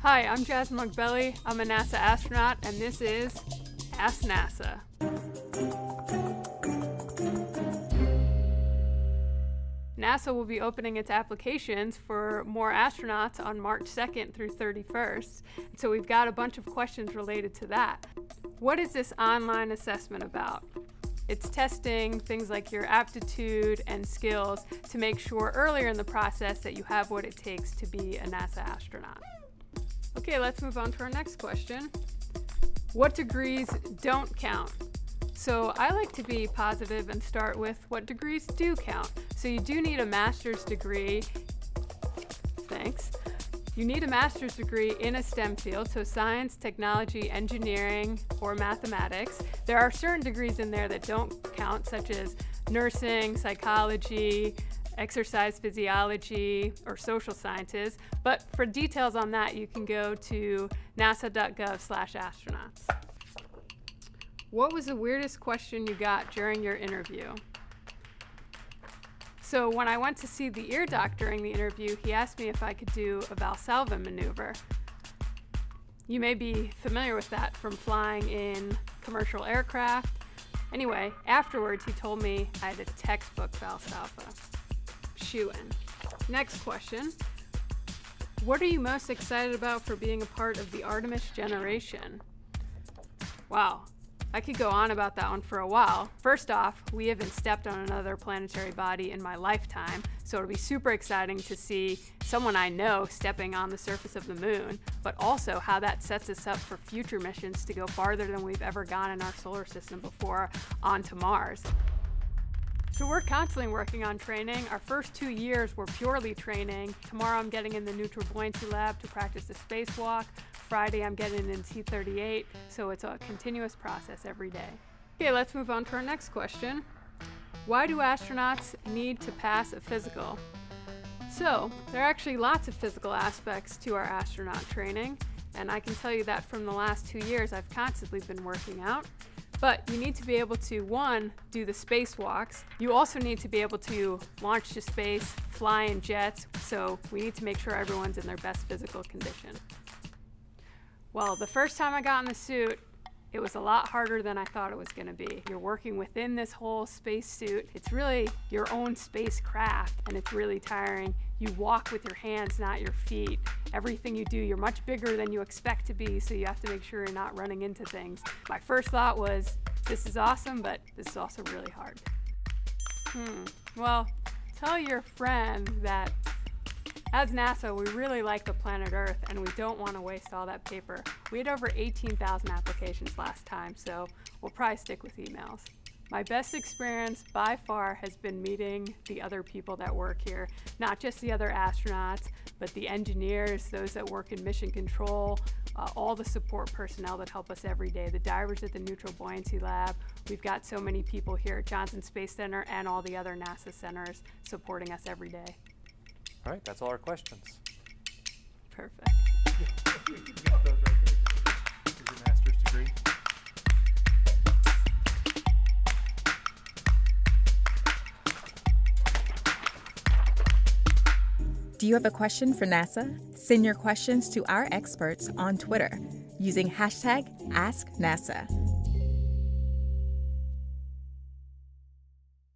Hi, I'm Jasmine Mogbelli. I'm a NASA astronaut, and this is Ask NASA. NASA will be opening its applications for more astronauts on March 2nd through 31st. So we've got a bunch of questions related to that. What is this online assessment about? It's testing things like your aptitude and skills to make sure earlier in the process that you have what it takes to be a NASA astronaut. Okay, let's move on to our next question. What degrees don't count? So I like to be positive and start with what degrees do count. So you do need a master's degree. Thanks. You need a master's degree in a STEM field, so science, technology, engineering, or mathematics. There are certain degrees in there that don't count, such as nursing, psychology, exercise physiology, or social sciences. But for details on that, you can go to nasa.gov/astronauts. What was the weirdest question you got during your interview? So when I went to see the ear doc during the interview, he asked me if I could do a Valsalva maneuver. You may be familiar with that from flying in commercial aircraft. Anyway, afterwards he told me I had a textbook Valsalva. Shoo-in. Next question. What are you most excited about for being a part of the Artemis Generation? Wow. I could go on about that one for a while. First off, we haven't stepped on another planetary body in my lifetime, so it'll be super exciting to see someone I know stepping on the surface of the moon, but also how that sets us up for future missions to go farther than we've ever gone in our solar system before, onto Mars. So we're constantly working on training. Our first 2 years were purely training. Tomorrow I'm getting in the neutral buoyancy lab to practice a spacewalk. Friday I'm getting in T38, so it's a continuous process every day. Okay, let's move on to our next question. Why do astronauts need to pass a physical? So, there are actually lots of physical aspects to our astronaut training, and I can tell you that from the last 2 years I've constantly been working out. But you need to be able to, one, do the spacewalks. You also need to be able to launch to space, fly in jets, so we need to make sure everyone's in their best physical condition. Well, the first time I got in the suit, it was a lot harder than I thought it was going to be. You're working within this whole space suit. It's really your own spacecraft, and it's really tiring. You walk with your hands, not your feet. Everything you do, you're much bigger than you expect to be, so you have to make sure you're not running into things. My first thought was, this is awesome, but this is also really hard. Well, tell your friend that as NASA, we really like the planet Earth, and we don't want to waste all that paper. We had over 18,000 applications last time, so we'll probably stick with emails. My best experience by far has been meeting the other people that work here, not just the other astronauts, but the engineers, those that work in mission control, all the support personnel that help us every day, the divers at the Neutral Buoyancy Lab. We've got so many people here at Johnson Space Center and all the other NASA centers supporting us every day. All right, that's all our questions. Perfect. You got those right there. Here's your master's degree. Do you have a question for NASA? Send your questions to our experts on Twitter using #AskNASA.